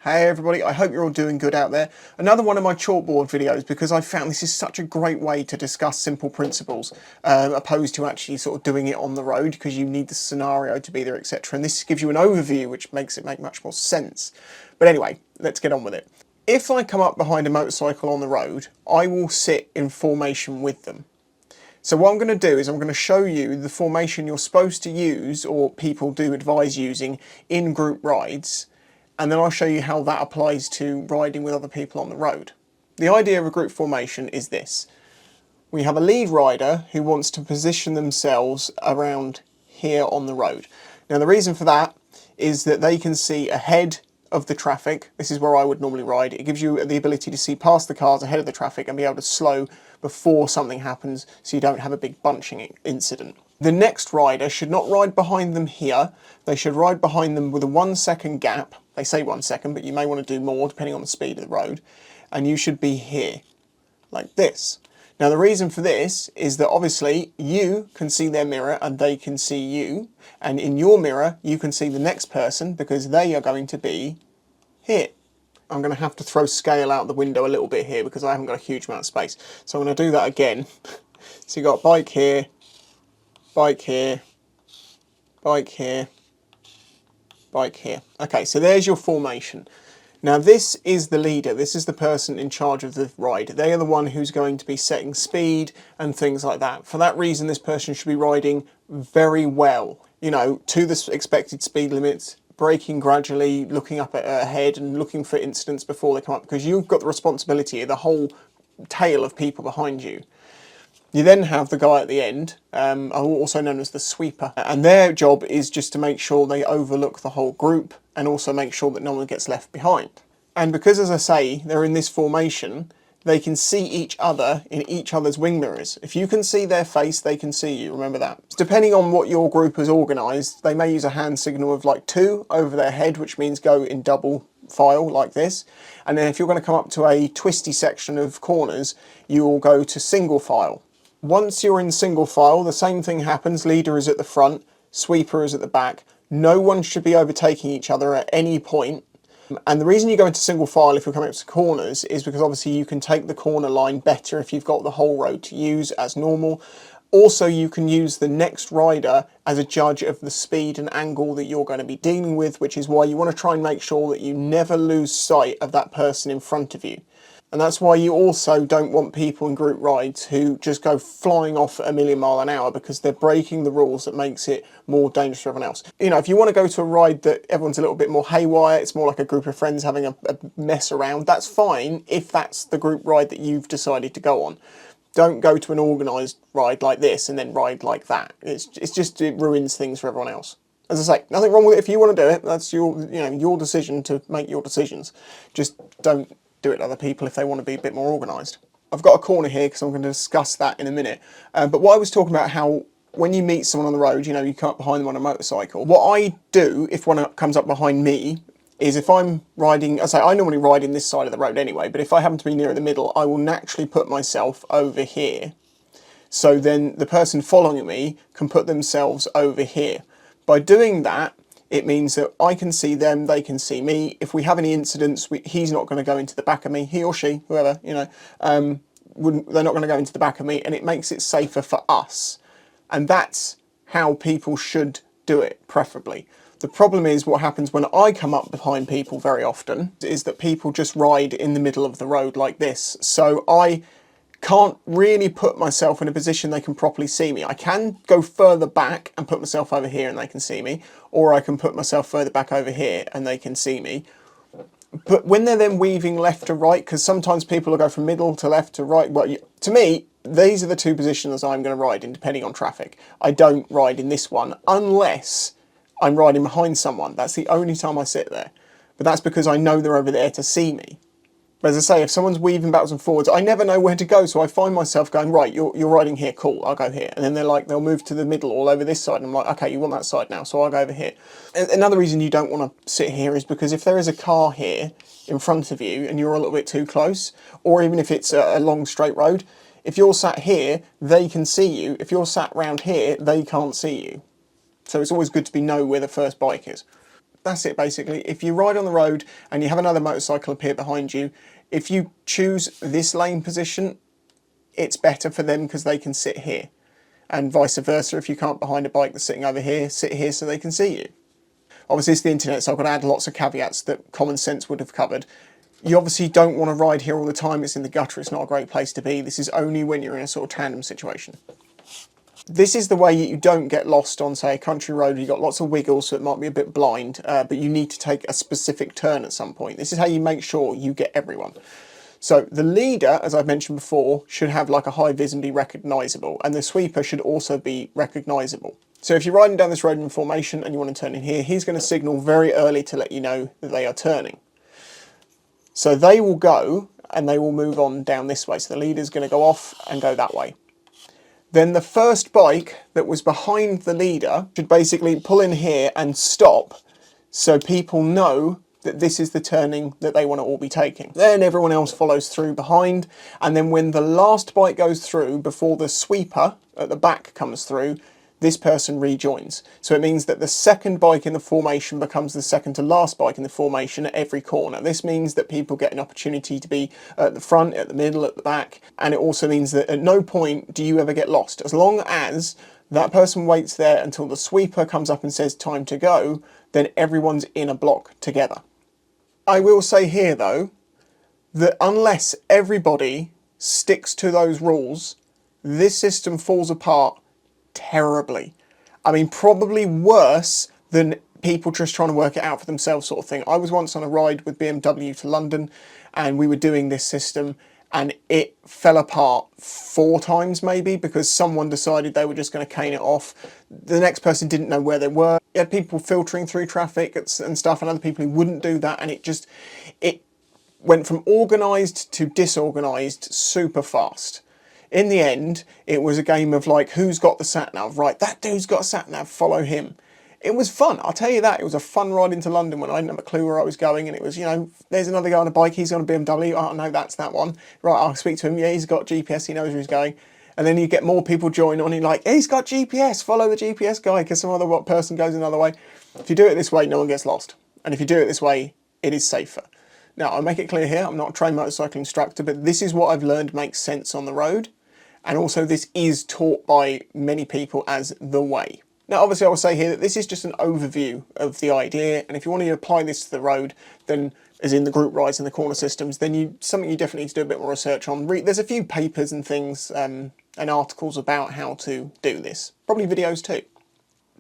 Hey everybody, I hope you're all doing good out there. Another one of my chalkboard videos because I found this is such a great way to discuss simple principles opposed to actually sort of doing it on the road because you need the scenario to be there, etc. And this gives you an overview which makes it make much more sense. But anyway, let's get on with it. If I come up behind a motorcycle on the road, I will sit in formation with them. So what I'm going to do is I'm going to show you the formation you're supposed to use, or people do advise using, in group rides. And then I'll show you how that applies to riding with other people on the road. The idea of a group formation is this. We have a lead rider who wants to position themselves around here on the road. Now the reason for that is that they can see ahead of the traffic. This is where I would normally ride. It gives you the ability to see past the cars ahead of the traffic and be able to slow before something happens so you don't have a big bunching incident. The next rider should not ride behind them here. They should ride behind them with a 1 second gap. They say 1 second, but you may want to do more depending on the speed of the road. And you should be here, like this. Now the reason for this is that obviously you can see their mirror and they can see you. And in your mirror, you can see the next person because they are going to be here. I'm going to have to throw scale out the window a little bit here because I haven't got a huge amount of space. So I'm going to do that again. So you've got bike here, bike here, bike here, bike here. Okay, so there's your formation. Now this is the leader, this is the person in charge of the ride. They are the one who's going to be setting speed and things like that. For that reason, this person should be riding very well, you know, to the expected speed limits, braking gradually, looking up ahead and looking for incidents before they come up, because you've got the responsibility of the whole tail of people behind you. You then have the guy at the end, also known as the sweeper, and their job is just to make sure they overlook the whole group and also make sure that no one gets left behind. And because, as I say, they're in this formation, they can see each other in each other's wing mirrors. If you can see their face, they can see you, remember that. Depending on what your group has organised, they may use a hand signal of like 2 over their head, which means go in double file like this. And then if you're going to come up to a twisty section of corners, you will go to single file. Once you're in single file, the same thing happens. Leader is at the front, sweeper is at the back. No one should be overtaking each other at any point. And the reason you go into single file if you're coming up to corners is because obviously you can take the corner line better if you've got the whole road to use as normal. Also, you can use the next rider as a judge of the speed and angle that you're going to be dealing with, which is why you want to try and make sure that you never lose sight of that person in front of you. And that's why you also don't want people in group rides who just go flying off at a million miles an hour because they're breaking the rules that makes it more dangerous for everyone else. You know, if you want to go to a ride that everyone's a little bit more haywire, it's more like a group of friends having a mess around, that's fine if that's the group ride that you've decided to go on. Don't go to an organised ride like this and then ride like that. It ruins things for everyone else. As I say, nothing wrong with it if you want to do it. That's your decision to make your decisions. Just don't do it to other people if they want to be a bit more organised. I've got a corner here because I'm going to discuss that in a minute. But what I was talking about, how when you meet someone on the road, you know, you come up behind them on a motorcycle. What I do if one comes up behind me is if I'm riding, I normally ride in this side of the road anyway, but if I happen to be near the middle, I will naturally put myself over here. So then the person following me can put themselves over here. By doing that, it means that I can see them, they can see me. If we have any incidents, he's not going to go into the back of me, he or she, whoever, you know, they're not going to go into the back of me, and it makes it safer for us. And that's how people should do it, preferably. The problem is what happens when I come up behind people very often is that people just ride in the middle of the road like this. So I can't really put myself in a position they can properly see me. I can go further back and put myself over here and they can see me, or I can put myself further back over here and they can see me. But when they're then weaving left to right, because sometimes people will go from middle to left to right, well, to me, these are the two positions I'm going to ride in depending on traffic. I don't ride in this one unless I'm riding behind someone. That's the only time I sit there. But that's because I know they're over there to see me. But as I say, if someone's weaving backwards and forwards, I never know where to go, so I find myself going, right, you're riding here, cool, I'll go here. And then they'll move to the middle all over this side, and I'm like, okay, you want that side now, so I'll go over here. And another reason you don't want to sit here is because if there is a car here in front of you and you're a little bit too close, or even if it's a long straight road, if you're sat here, they can see you. If you're sat round here, they can't see you. So it's always good to know where the first bike is. That's it basically. If you ride on the road and you have another motorcycle appear behind you, if you choose this lane position, it's better for them because they can sit here. And vice versa, if you can't behind a bike that's sitting over here, sit here so they can see you. Obviously it's the internet, so I've got to add lots of caveats that common sense would have covered. You obviously don't want to ride here all the time, it's in the gutter, it's not a great place to be. This is only when you're in a sort of tandem situation. This is the way you don't get lost on, say, a country road. You've got lots of wiggles, so it might be a bit blind, but you need to take a specific turn at some point. This is how you make sure you get everyone. So the leader, as I've mentioned before, should have like a high vis and be recognisable, and the sweeper should also be recognisable. So if you're riding down this road in formation and you want to turn in here, he's going to signal very early to let you know that they are turning. So they will go and they will move on down this way. So the leader's going to go off and go that way. Then the first bike that was behind the leader should basically pull in here and stop so people know that this is the turning that they want to all be taking. Then everyone else follows through behind, and then when the last bike goes through, before the sweeper at the back comes through, this person rejoins. So it means that the second bike in the formation becomes the second to last bike in the formation at every corner. This means that people get an opportunity to be at the front, at the middle, at the back, and it also means that at no point do you ever get lost. As long as that person waits there until the sweeper comes up and says time to go, then everyone's in a block together. I will say here though, that unless everybody sticks to those rules, this system falls apart terribly. I mean, probably worse than people just trying to work it out for themselves sort of thing. I was once on a ride with BMW to London and we were doing this system and it fell apart 4 times maybe because someone decided they were just going to cane it off. The next person didn't know where they were. You had people filtering through traffic and stuff and other people who wouldn't do that, and it went from organised to disorganised super fast. In the end, it was a game of like, who's got the sat-nav? Right, that dude's got a sat-nav, follow him. It was fun, I'll tell you that. It was a fun ride into London when I didn't have a clue where I was going, and it was, you know, there's another guy on a bike, he's on a BMW, oh no, that's that one. Right, I'll speak to him, yeah, he's got GPS, he knows where he's going. And then you get more people join on, and you're like, he's got GPS, follow the GPS guy, because some other person goes another way. If you do it this way, no one gets lost. And if you do it this way, it is safer. Now, I'll make it clear here, I'm not a trained motorcycle instructor, but this is what I've learned makes sense on the road. And also this is taught by many people as the way. Now obviously I will say here that this is just an overview of the idea, and if you want to apply this to the road, then as in the group rides and the corner systems, then something you definitely need to do a bit more research on. There's a few papers and things and articles about how to do this, probably videos too.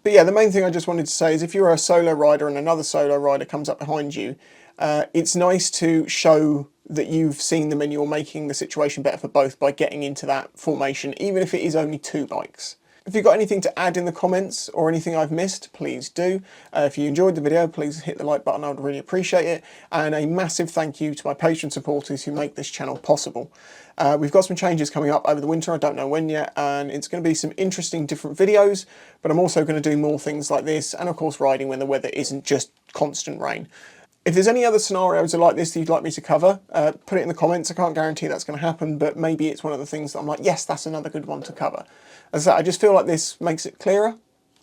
But yeah, the main thing I just wanted to say is if you're a solo rider and another solo rider comes up behind you, it's nice to show that you've seen them and you're making the situation better for both by getting into that formation, even if it is only 2 bikes. If you've got anything to add in the comments or anything I've missed, please do. If you enjoyed the video, please hit the like button, I would really appreciate it. And a massive thank you to my Patreon supporters who make this channel possible. We've got some changes coming up over the winter, I don't know when yet, and it's going to be some interesting different videos, but I'm also going to do more things like this, and of course riding when the weather isn't just constant rain. If there's any other scenarios like this that you'd like me to cover, put it in the comments. I can't guarantee that's going to happen, but maybe it's one of the things that I'm like, yes, that's another good one to cover. As I said, I just feel like this makes it clearer.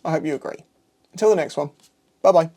I hope you agree. Until the next one, bye-bye.